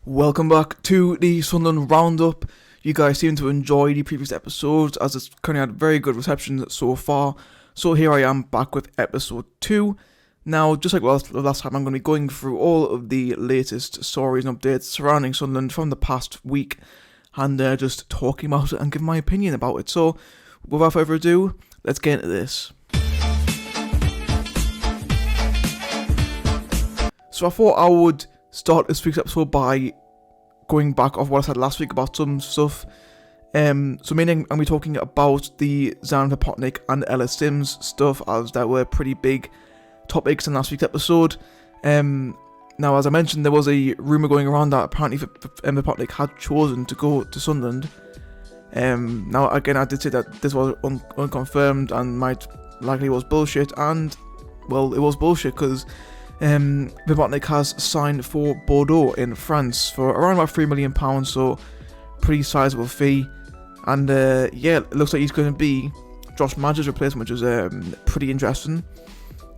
Welcome back to the Sunderland Round-up. You guys seem to enjoy the previous episodes as it's currently had very good reception so far. So here I am back with episode 2. Now, just like last time, I'm going to be going through all of the latest stories and updates surrounding Sunderland from the past week and just talking about it and giving my opinion about it. So, without further ado, let's get into this. So I thought I would start this week's episode by going back off what I said last week about some stuff. So mainly I'm going to be talking about the Vipotnik and Ellis stuff, as there were pretty big topics in last week's episode. Now, as I mentioned, there was a rumour going around that apparently Vipotnik had chosen to go to Sunderland. Now, again, I did say that this was unconfirmed and might likely was bullshit, and, well, it was bullshit because Vipotnik has signed for Bordeaux in France for around about £3 million, so pretty sizable fee. And yeah, it looks like he's going to be Josh Madge's replacement, which is pretty interesting.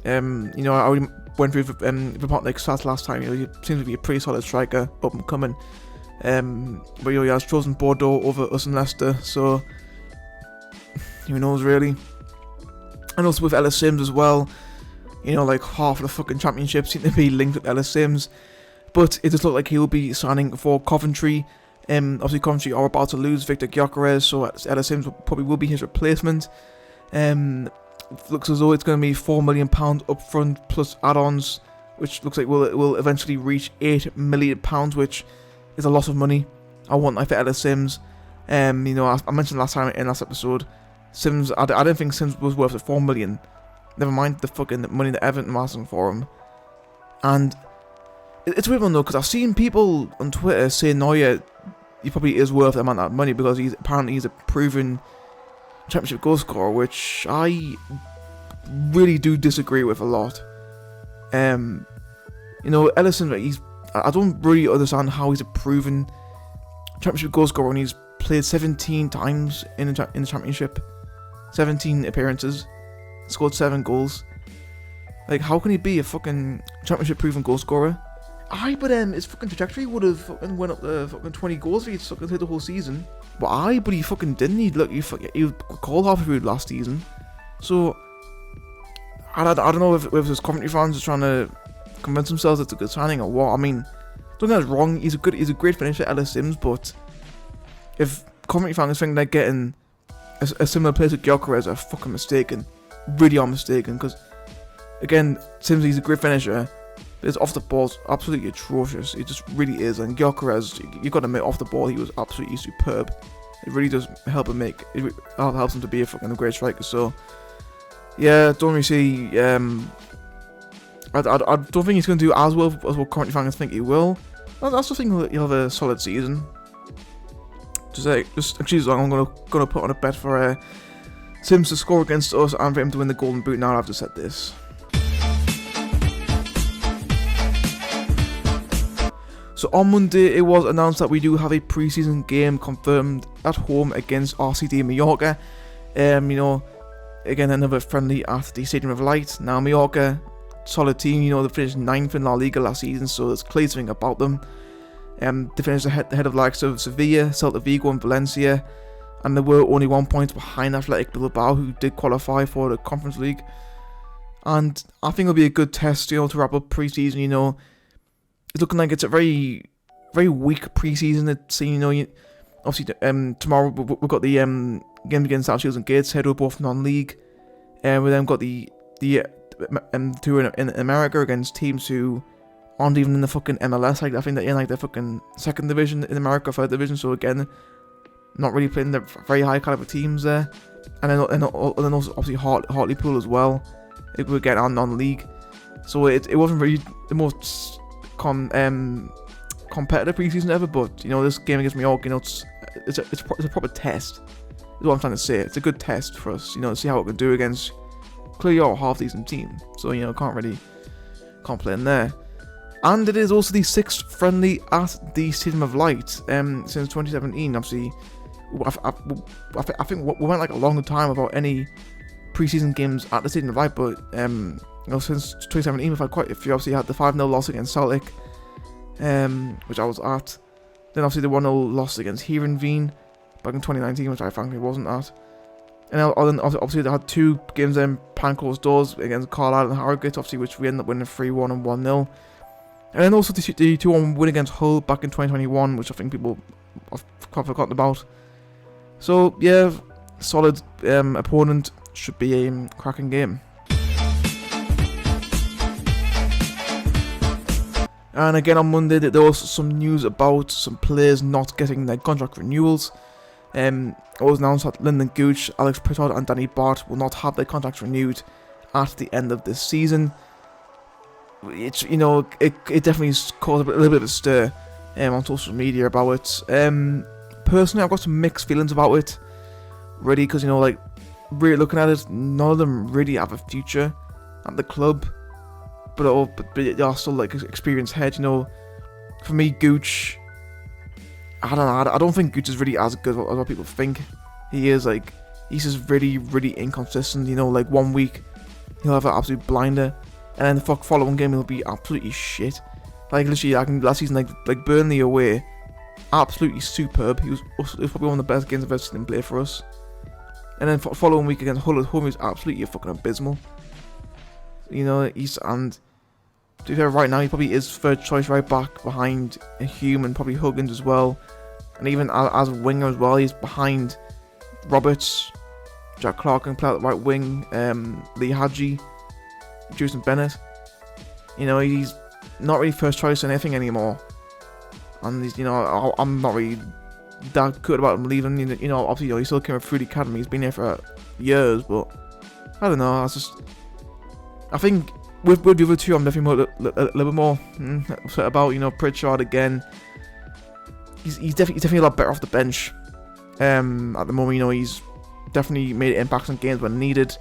I already went through Vipotnik's stats last time. He seems to be a pretty solid striker, up and coming. But he has chosen Bordeaux over us and Leicester, so who knows really. And also with Ellis as well. Like half of the fucking championship seem to be linked with Ellis, but it does look like he'll be signing for Coventry. Obviously Coventry are about to lose Victor Gyökeres, so Ellis probably will be his replacement. Looks as though it's going to be £4 million up front plus add-ons, which looks like will eventually reach £8 million, which is a lot of money. I want that for Ellis. I mentioned last time in last episode, I don't think Sims was worth the £4 million. Never mind the fucking money that Everton was asking for him. And it's a weird one though, because I've seen people on Twitter saying, "No, yeah, he probably is worth the amount of money because he's a proven championship goal scorer," which I really do disagree with a lot. Ellison, I don't really understand how he's a proven championship goal scorer when he's played 17 times in the championship, 17 appearances. Scored 7 goals. Like, how can he be a fucking championship proven goal scorer? But his fucking trajectory would have fucking went up to fucking 20 goals if he'd fucking played the whole season. But he fucking didn't. He was called half through last season. So I don't know if his Coventry fans are trying to convince themselves it's a good signing or what. I mean, don't get us wrong. He's a great finisher, Ellis, but if Coventry fans think they're getting a similar player to Gyökeres, they're fucking mistaken. Really are mistaken, because again, he's a great finisher, but his off the ball's absolutely atrocious. It just really is. And Gyökeres, you got to admit, off the ball he was absolutely superb. It really does help him helps him to be a fucking great striker. So yeah, don't really see. I don't think he's going to do as well as what current fans think he will. I still think he'll have a solid season. Just excuse me, I'm gonna put on a bet for Sims to score against us and for him to win the Golden Boot now I've just said this. So on Monday it was announced that we do have a pre-season game confirmed at home against RCD Mallorca. Again another friendly at the Stadium of Light. Now Mallorca, solid team, they finished 9th in La Liga last season, so there's clear something about them. They finished ahead of likes of Sevilla, Celta Vigo and Valencia. And they were only 1 point behind Athletic Bilbao, who did qualify for the Conference League. And I think it'll be a good test, to wrap up pre-season. It's looking like it's a very, very weak pre-season. Obviously, tomorrow we've got the game against South and Gateshead, who are both non-league. And we then got the tour in America against teams who aren't even in the fucking MLS. I think they're in the fucking second division in America, third division. So again, not really playing the very high caliber teams there, and then also obviously Hartlepool as well. It would get on non-league, so it wasn't really the most competitive preseason ever. But this game against Mallorca, it's a proper test. Is what I'm trying to say. It's a good test for us, to see how it can do against clearly our half decent team. So can't complain there. And it is also the 6th friendly at the Stadium of Light since 2017. Obviously, I think we went like a long time without any pre-season games at the Stadium of Light, but since 2017 we've had quite a few. Obviously, had the 5-0 loss against Celtic, which I was at. Then obviously the 1-0 loss against Heerenveen back in 2019, which I frankly wasn't at. And then obviously they had 2 games then behind closed doors against Carlisle and Harrogate, obviously, which we ended up winning 3-1 and 1-0. And then also the 2-1 win against Hull back in 2021, which I think people have forgotten about. So yeah, solid opponent, should be a cracking game. And again on Monday, there was some news about some players not getting their contract renewals. It was announced that Lyndon Gooch, Alex Pritchard and Danny Bart will not have their contracts renewed at the end of this season. It's, you know, it definitely caused a little bit of a stir on social media about it. Personally, I've got some mixed feelings about it, really, because, you know, like, really looking at it, none of them really have a future at the club, but they are still, like, experienced heads, you know. For me, Gooch, I don't know, I don't think Gooch is really as good as what people think he is. Like, he's just really, really inconsistent, you know. Like, one week he'll have an absolute blinder, and then the following game he'll be absolutely shit. Like, literally, last season, like Burnley away, absolutely superb. It was probably one of the best games I've ever seen him play for us. And then following week against Hull at home, he was absolutely fucking abysmal. You know, and to be fair, right now he probably is third choice right back behind Hume and probably Huggins as well. And even as a winger as well, he's behind Roberts, Jack Clark can play at the right wing, Lee Hadji, Jason Bennett. You know, he's not really first choice in anything anymore. And he's, you know, I'm not really that good about him leaving. You know, obviously, you know, he still came through the academy. He's been there for years, but I don't know. I think with the other two, I'm definitely a little bit more upset about. You know, Pritchard again. He's definitely a lot better off the bench. At the moment, you know, he's definitely made impacts on games when needed.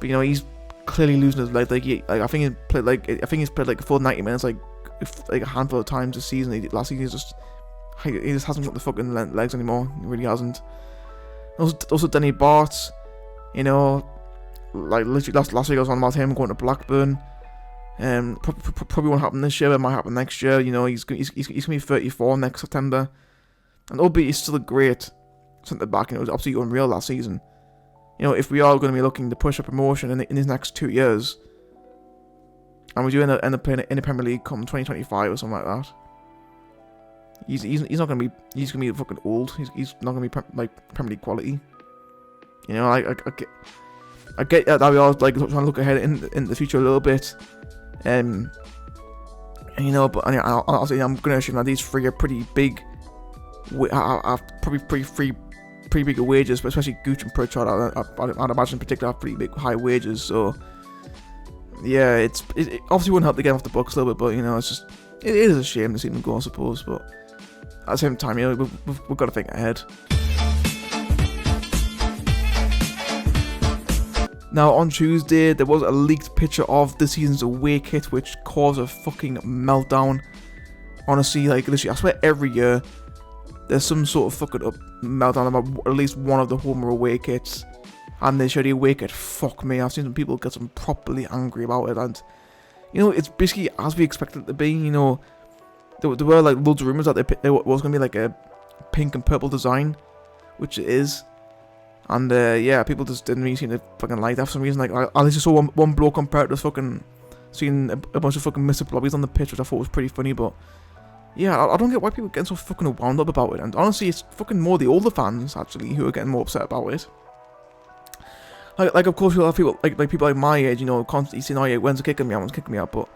But you know, he's clearly losing his leg. I think he's played like a full 90 minutes, like a handful of times this season. Last season, he just hasn't got the fucking legs anymore. He really hasn't. Also Danny Bart, you know, like literally last week I was on about him going to Blackburn. Probably won't happen this year, but it might happen next year. You know, he's gonna be 34 next September, and albeit he's still a great centre back, and it was absolutely unreal last season. You know, if we are going to be looking to push a promotion in his next 2 years, and we do end up playing in the Premier League come 2025 or something like that, he's not going to be, he's going to be fucking old. He's not going to be like Premier League quality. You know, I get that we are like trying to look ahead in the future a little bit, and you know, but honestly, I'm going to assume that these three are pretty big. Are probably pretty big wages, but especially Gooch and Pritchard, I'd imagine in particular have pretty big high wages. So yeah, it obviously wouldn't help to get off the books a little bit, but you know, it is a shame to see them go, I suppose. But at the same time, you know, we've got to think ahead. Now on Tuesday, there was a leaked picture of this season's away kit, which caused a fucking meltdown. Honestly, like literally, I swear every year there's some sort of fucking up meltdown about at least one of the home or away kits, and they show the away kit. Fuck me, I've seen some people get some properly angry about it, and you know, it's basically as we expected it to be. You know, there were like loads of rumours that there was going to be like a pink and purple design, which it is. And yeah, people just didn't really seem to fucking like that for some reason. Like I just saw one bloke compare it to fucking seeing a bunch of fucking Mr. Blobbies on the pitch, which I thought was pretty funny. But yeah, I don't get why people get so fucking wound up about it. And honestly, it's fucking more the older fans actually who are getting more upset about it. Like of course you'll have people like people like my age, you know, constantly saying, "Oh yeah, when's it kicking me out? When's it kicking me out?" But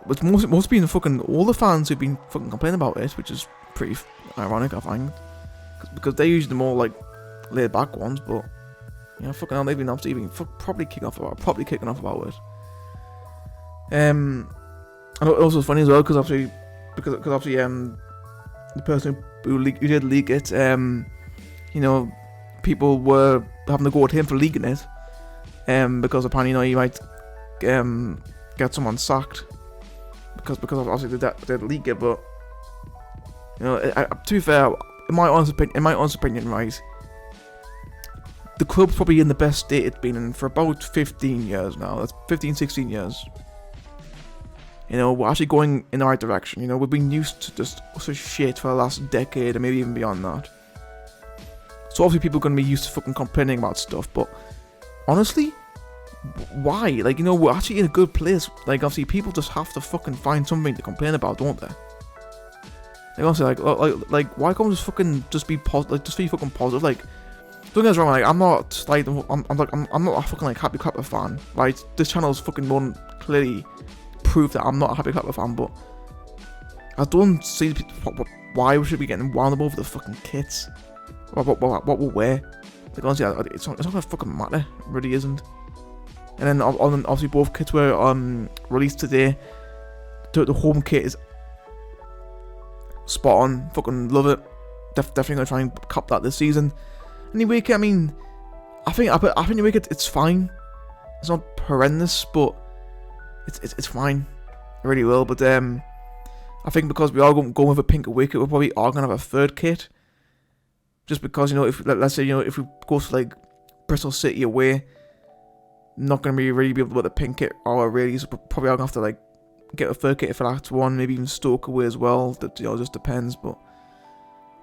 it's most been the fucking older fans who've been fucking complaining about it, which is pretty ironic, I find, because they're usually the more like laid back ones. But you know, fucking hell, they've been obviously probably kicking off about it. And also it's funny as well because obviously the person who did leak it, you know, people were having to go at him for leaking it, because apparently, you know, he might get someone sacked because obviously they did leak it. But you know, to be fair, in my honest opinion, right, the club's probably in the best state it's been in for about 15 years now. That's 15, 16 years. You know, we're actually going in the right direction. You know, we've been used to just such shit for the last decade and maybe even beyond that. So obviously people are going to be used to fucking complaining about stuff, but honestly, why? Like, you know, we're actually in a good place. Like, obviously people just have to fucking find something to complain about, don't they? Like, honestly, like why can't we just be positive? Like, just be fucking positive. Like, don't get us wrong. Like, I'm not a fucking like Happy Clapper fan. Right? This channel's fucking won't clearly prove that I'm not a Happy Clapper fan, but I don't see why we should be getting wound up over the fucking kits. What we'll wear. Like, honestly, it's not gonna fucking matter. It really isn't. And then obviously both kits were released today. The home kit is spot on. Fucking love it. Definitely gonna try and cop that this season. And the away kit, I mean, I think the away kit, it's fine. It's not horrendous, but it's fine. It really will. But I think because we are going with a pink away kit, we probably are gonna have a third kit. Just because, you know, if let's say, you know, if we go to like Bristol City away, not gonna really be able to wear the pink kit or really, so probably I'm gonna have to like get a third kit for that one, maybe even Stoke away as well. That, you know, just depends. But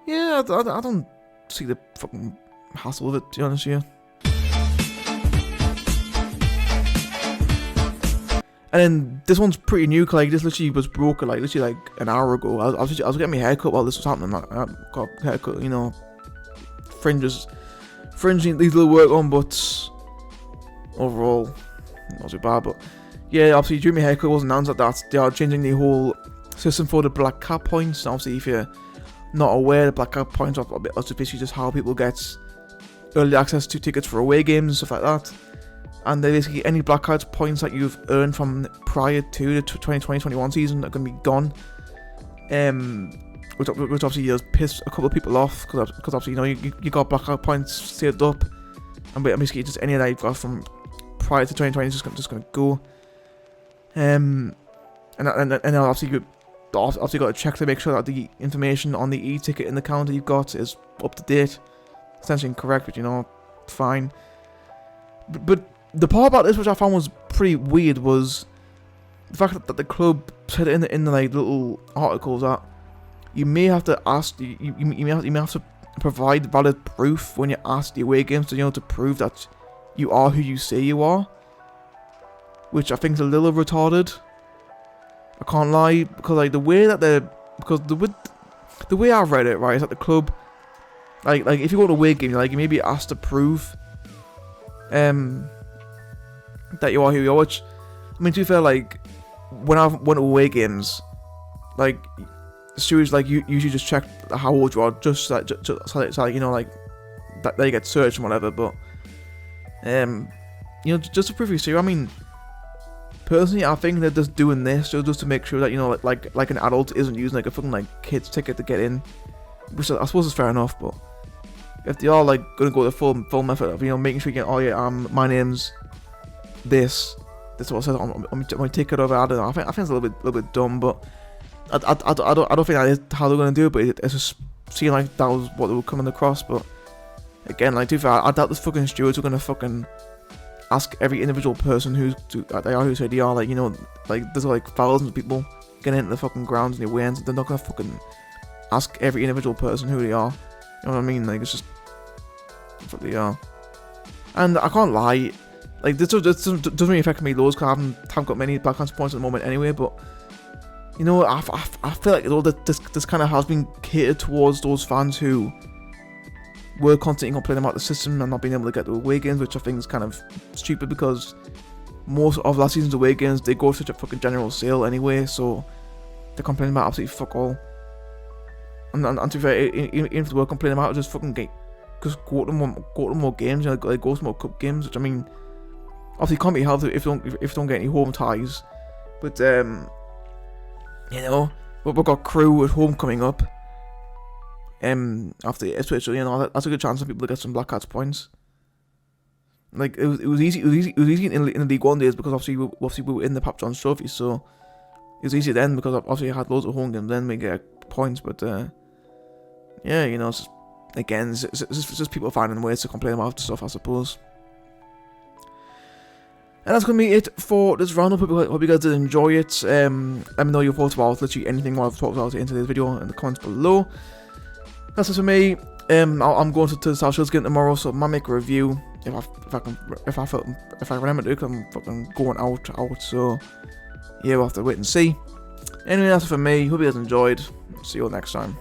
yeah, I don't see the fucking hassle of it, to be honest with you. And then this one's pretty new, cause like this literally was broken like literally like an hour ago. I was getting my haircut while this was happening. I got a haircut, you know, fringe needs a little work on, but overall not too bad. But yeah, obviously during my haircut it was announced that they are changing the whole system for the black cap points. And obviously if you're not aware, the black cap points are basically just how people get early access to tickets for away games and stuff like that. And basically any black card points that you've earned from prior to the 2020-21 season are going to be gone. Which obviously has pissed a couple of people off, because obviously, you know, you got black card points saved up, and basically just any that you've got from prior to 2020 is just going to go. And obviously you got to check to make sure that the information on the e-ticket in the calendar you've got is up to date. Essentially incorrect, but you know, fine. But the part about this which I found was pretty weird was the fact that the club said in the like little articles that you may have to ask, you may have to provide valid proof when you ask the away games to, you know, to prove that you are who you say you are, which I think is a little retarded. I can't lie, because like the way I've read it, right, is that the club, like if you go to a away game, like you may be asked to prove that you are who you are, which, I mean, to be fair, like, when I've went to away games, like, stewards, like, you usually just check how old you are, just so you know, like, that you get searched and whatever, but, you know, just to prove you so, I mean, personally, I think they're just doing this just to make sure that, you know, like an adult isn't using, like, a fucking, like, kid's ticket to get in, which I suppose is fair enough, but if they are, like, gonna go the full method of, you know, making sure you get, oh yeah, my name's this is what it says on my ticket over, I don't know, I think it's a little bit dumb, but I don't think that is how they're gonna do it, but it's just seeing like that was what they were coming across. But again, like, to be fair, I doubt this fucking stewards are gonna fucking ask every individual person who said they are, like, you know, like, there's like thousands of people getting into the fucking grounds and the away ends, they're not gonna fucking ask every individual person who they are, you know what I mean? Like, it's just that's what they are. And I can't lie, like, this doesn't really affect me loads, because I haven't got many black hands points at the moment anyway, but, you know, I feel like this kind of has been catered towards those fans who were constantly complaining about the system and not being able to get to away games, which I think is kind of stupid, because most of last season's away games, they go such a fucking general sale anyway, so they're complaining about absolutely fuck all. And to be fair, even if they were complaining about it, just fucking go to more games, you know, like, go to more cup games, which, I mean, obviously can't be helped if you don't get any home ties, but you know, we've got Crew at home coming up after the Ipswich, so, you know, that's a good chance for people to get some Black Cats points. Like, it was easy in the League One days, because obviously we were in the Pap John's Trophy, so it was easy then, because obviously I had loads of home games then we get points, but yeah, you know, it's just, again, it's just people finding ways to complain about stuff, I suppose. And that's going to be it for this roundup. Hope you guys did enjoy it. Let me know your thoughts about literally anything what I've talked about in today's video in the comments below. That's it for me. I'm going to the South Shields game tomorrow, so I might make a review if I remember to, because I'm fucking going out. So yeah, we'll have to wait and see. Anyway, that's it for me. Hope you guys enjoyed. See you all next time.